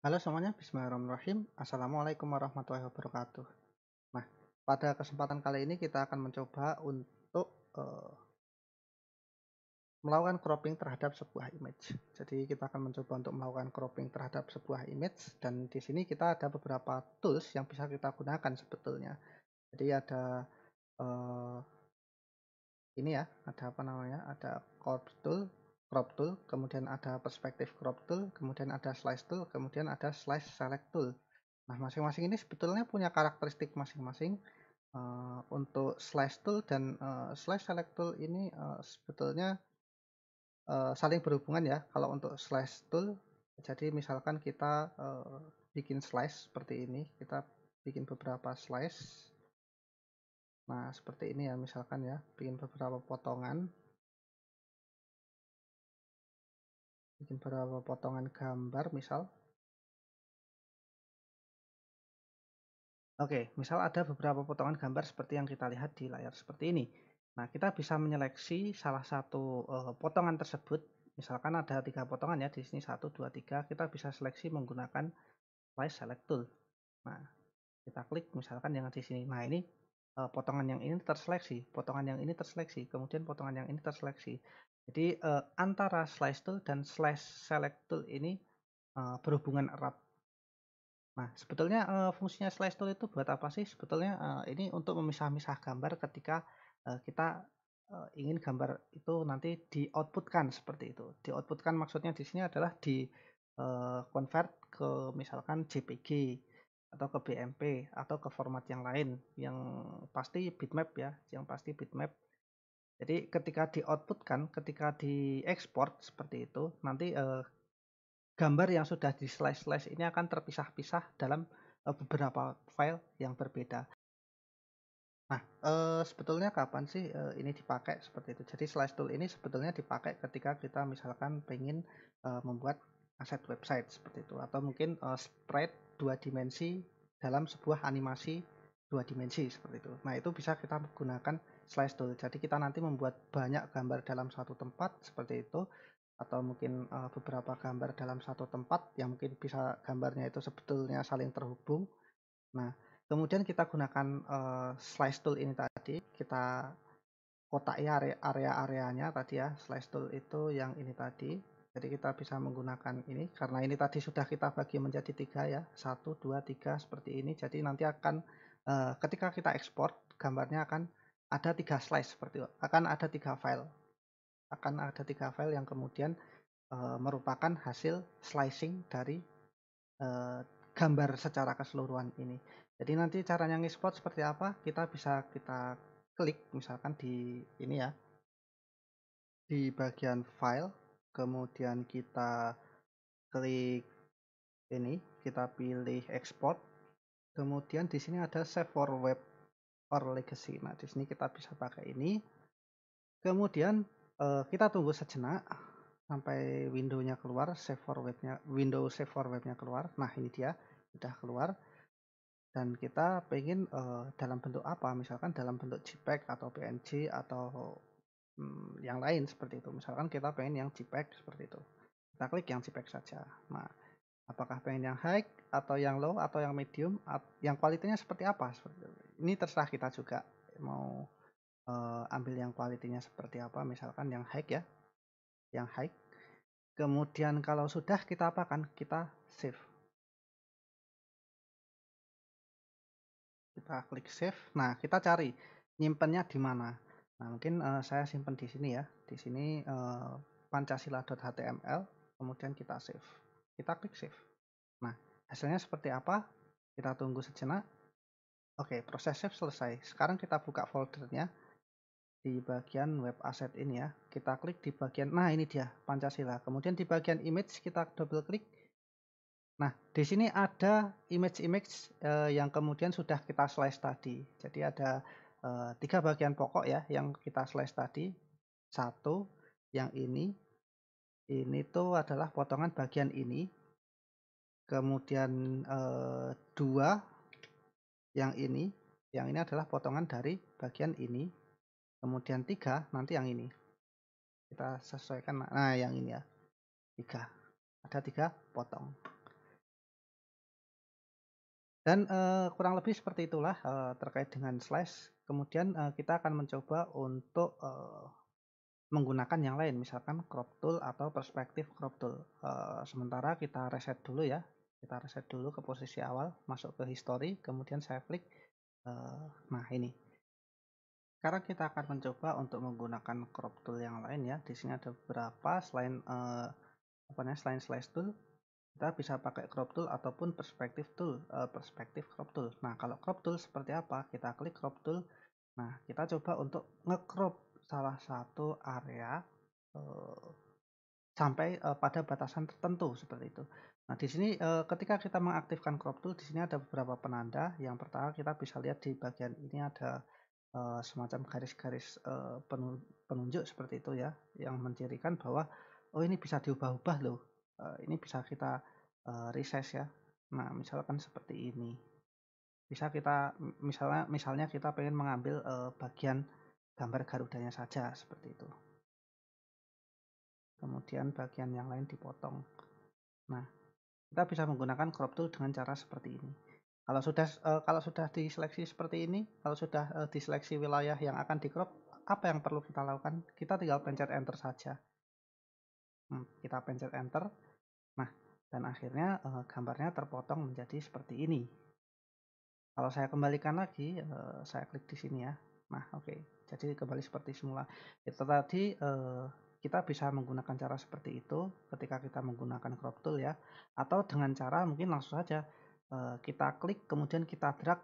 Halo semuanya, bismillahirrahmanirrahim. Assalamualaikum warahmatullahi wabarakatuh. Nah, pada kesempatan kali ini kita akan mencoba untuk melakukan cropping terhadap sebuah image. Jadi kita akan mencoba untuk melakukan cropping terhadap sebuah image, dan di sini kita ada beberapa tools yang bisa kita gunakan sebetulnya. Jadi ada eh, ini ya, ada apa namanya? Ada crop tool, kemudian ada perspective crop tool, kemudian ada slice tool, kemudian ada slice select tool. Nah, masing-masing ini sebetulnya punya karakteristik masing-masing. Untuk slash tool dan slash select tool ini sebetulnya saling berhubungan ya. Kalau untuk slash tool, jadi misalkan kita bikin slice seperti ini, kita bikin beberapa slice. Nah, seperti ini ya, misalkan ya, bikin beberapa potongan gambar misal. Oke, misal ada beberapa potongan gambar seperti yang kita lihat di layar seperti ini. Nah, kita bisa menyeleksi salah satu potongan tersebut. Misalkan ada 3 potongan ya, di sini 1, 2, 3. Kita bisa seleksi menggunakan slice select tool. Nah, kita klik misalkan yang di sini. Nah, ini potongan yang ini terseleksi, potongan yang ini terseleksi, kemudian potongan yang ini terseleksi. Jadi antara slice tool dan slice select tool ini berhubungan erat. Nah, sebetulnya fungsinya slice tool itu buat apa sih? Sebetulnya ini untuk memisah-misah gambar ketika kita ingin gambar itu nanti di-output-kan seperti itu. Di-output-kan maksudnya di sini adalah di convert ke misalkan JPG atau ke BMP atau ke format yang lain, yang pasti bitmap ya, yang pasti bitmap. Jadi ketika di-output-kan, ketika diekspor seperti itu, nanti gambar yang sudah di slice-slice ini akan terpisah-pisah dalam beberapa file yang berbeda. Nah, sebetulnya kapan sih ini dipakai seperti itu? Jadi slice tool ini sebetulnya dipakai ketika kita misalkan pengen membuat aset website seperti itu, atau mungkin sprite 2 dimensi dalam sebuah animasi 2 dimensi seperti itu. Nah, itu bisa kita menggunakan slice tool. Jadi kita nanti membuat banyak gambar dalam satu tempat seperti itu, atau mungkin beberapa gambar dalam satu tempat yang mungkin bisa gambarnya itu sebetulnya saling terhubung. Nah, kemudian kita gunakan slice tool ini tadi, kita kotaki area-areanya tadi ya. Slice tool itu yang ini tadi. Jadi kita bisa menggunakan ini karena ini tadi sudah kita bagi menjadi 3 ya. 1, 2, 3 seperti ini. Jadi nanti akan ketika kita ekspor, gambarnya akan ada 3 slice seperti itu. Akan ada 3 file. Akan ada 3 file yang kemudian merupakan hasil slicing dari gambar secara keseluruhan ini. Jadi nanti caranya ngekspor seperti apa? Kita bisa kita klik misalkan di ini ya, di bagian file, kemudian kita klik ini, kita pilih export, kemudian di sini ada save for web or legacy. Nah, di sini kita bisa pakai ini. Kemudian kita tunggu sejenak sampai windownya keluar, window save for webnya keluar. Nah, ini dia sudah keluar. Dan kita pengen dalam bentuk apa, misalkan dalam bentuk JPEG atau PNG atau yang lain seperti itu. Misalkan kita pengen yang JPEG seperti itu, kita klik yang JPEG saja. Nah, apakah pengen yang high atau yang low atau yang medium, yang kualitinya seperti apa, seperti itu. Ini terserah kita juga mau ambil yang kualitinya seperti apa, misalkan yang high ya, yang high. Kemudian kalau sudah kita apakan, kita save. Kita klik save. Nah, kita cari nyimpennya di mana. Nah, mungkin saya simpan di sini ya. Di sini pancasila.html, kemudian kita save. Kita klik save. Nah, hasilnya seperti apa? Kita tunggu sejenak. Oke, proses save selesai. Sekarang kita buka foldernya di bagian web asset ini ya. Kita klik di bagian, nah ini dia Pancasila. Kemudian di bagian image kita double klik. Nah, di sini ada image-image yang kemudian sudah kita slice tadi. Jadi ada 3 bagian pokok ya yang kita slice tadi. Satu, yang ini tuh adalah potongan bagian ini. Kemudian 2, yang ini adalah potongan dari bagian ini. Kemudian 3, nanti yang ini. Kita sesuaikan, nah yang ini ya, 3. Ada 3 potong. Dan, kurang lebih seperti itulah, terkait dengan slash. Kemudian, kita akan mencoba untuk, menggunakan yang lain, misalkan crop tool atau perspektif crop tool. Sementara kita reset dulu ya, kita reset dulu ke posisi awal, masuk ke history, kemudian saya klik, nah ini. Sekarang kita akan mencoba untuk menggunakan crop tool yang lain ya. Di sini ada beberapa selain, apa namanya, selain slash tool, kita bisa pakai crop tool ataupun perspektif tool, perspektif crop tool. Nah, kalau crop tool seperti apa? Kita klik crop tool. Nah, kita coba untuk nge-crop salah satu area, eee, sampai, pada batasan tertentu seperti itu. Nah, di sini, ketika kita mengaktifkan crop tool, di sini ada beberapa penanda. Yang pertama kita bisa lihat di bagian ini ada, semacam garis-garis, penunjuk seperti itu ya, yang mencirikan bahwa, oh ini bisa diubah-ubah loh, ini bisa kita, resize ya. Nah, misalkan seperti ini. Bisa kita misalnya kita pengen mengambil, bagian gambar Garudanya saja seperti itu. Kemudian bagian yang lain dipotong. Nah, kita bisa menggunakan crop tool dengan cara seperti ini. Kalau sudah diseleksi seperti ini, kalau sudah, diseleksi wilayah yang akan di-crop, apa yang perlu kita lakukan? Kita tinggal pencet enter saja. Kita pencet enter. Nah, dan akhirnya, gambarnya terpotong menjadi seperti ini. Kalau saya kembalikan lagi, saya klik di sini ya. Nah, oke. Jadi kembali seperti semula. Itu tadi, kita bisa menggunakan cara seperti itu ketika kita menggunakan crop tool ya. Atau dengan cara mungkin langsung saja, kita klik kemudian kita drag.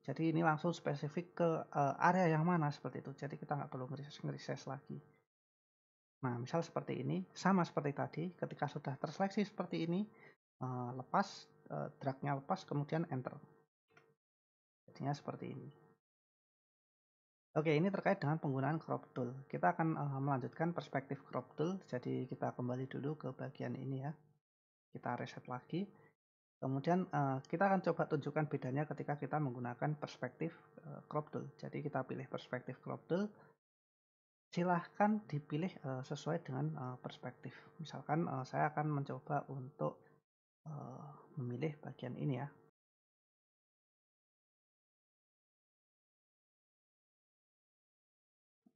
Jadi ini langsung spesifik ke, area yang mana seperti itu. Jadi kita nggak perlu nge-resize lagi. Nah, misal seperti ini, sama seperti tadi, ketika sudah terseleksi seperti ini, lepas, drag-nya lepas kemudian enter. Jadinya seperti ini. Oke, ini terkait dengan penggunaan crop tool. Kita akan, melanjutkan perspektif crop tool. Jadi kita kembali dulu ke bagian ini ya. Kita reset lagi. Kemudian, kita akan coba tunjukkan bedanya ketika kita menggunakan perspektif, crop tool. Jadi kita pilih perspektif crop tool. Silahkan dipilih, sesuai dengan, perspektif. Misalkan, saya akan mencoba untuk, memilih bagian ini ya.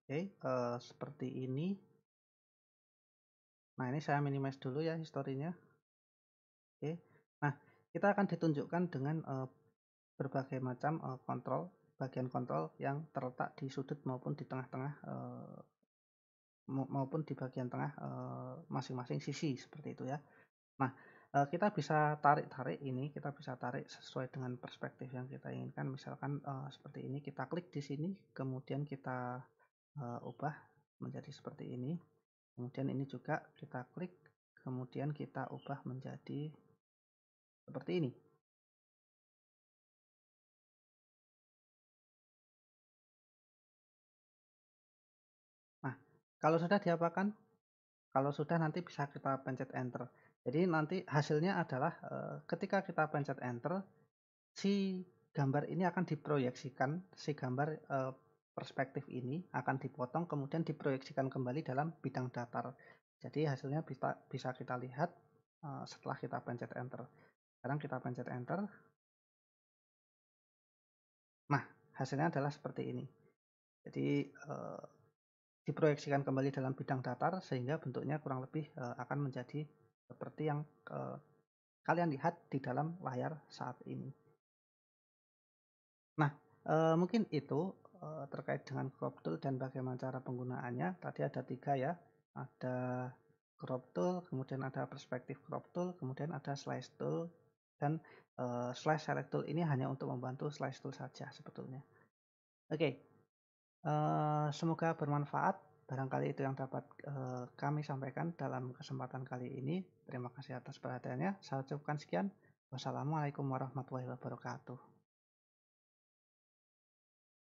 Oke, seperti ini. Nah, ini saya minimize dulu ya historinya. Oke. Nah, kita akan ditunjukkan dengan, berbagai macam, kontrol, bagian kontrol yang terletak di sudut maupun di tengah-tengah, maupun di bagian tengah, masing-masing sisi seperti itu ya. Nah, kita bisa tarik-tarik ini, kita bisa tarik sesuai dengan perspektif yang kita inginkan. Misalkan, seperti ini, kita klik di sini, kemudian kita, ubah menjadi seperti ini. Kemudian ini juga kita klik, kemudian kita ubah menjadi seperti ini. Nah, kalau sudah diapakan? Kalau sudah nanti bisa kita pencet enter. Jadi nanti hasilnya adalah, ketika kita pencet enter, si gambar ini akan diproyeksikan, si gambar, perspektif ini akan dipotong kemudian diproyeksikan kembali dalam bidang datar. Jadi hasilnya bisa kita lihat, setelah kita pencet enter. Sekarang kita pencet enter. Nah, hasilnya adalah seperti ini. Jadi, diproyeksikan kembali dalam bidang datar sehingga bentuknya kurang lebih, akan menjadi seperti yang, kalian lihat di dalam layar saat ini. Nah, mungkin itu, terkait dengan crop tool dan bagaimana cara penggunaannya. Tadi ada 3 ya, ada crop tool, kemudian ada perspektif crop tool, kemudian ada slice tool, dan, slash select tool ini hanya untuk membantu slice tool saja sebetulnya. Oke, semoga bermanfaat. Barangkali itu yang dapat, kami sampaikan dalam kesempatan kali ini. Terima kasih atas perhatiannya. Saya ucapkan sekian. Wassalamualaikum warahmatullahi wabarakatuh.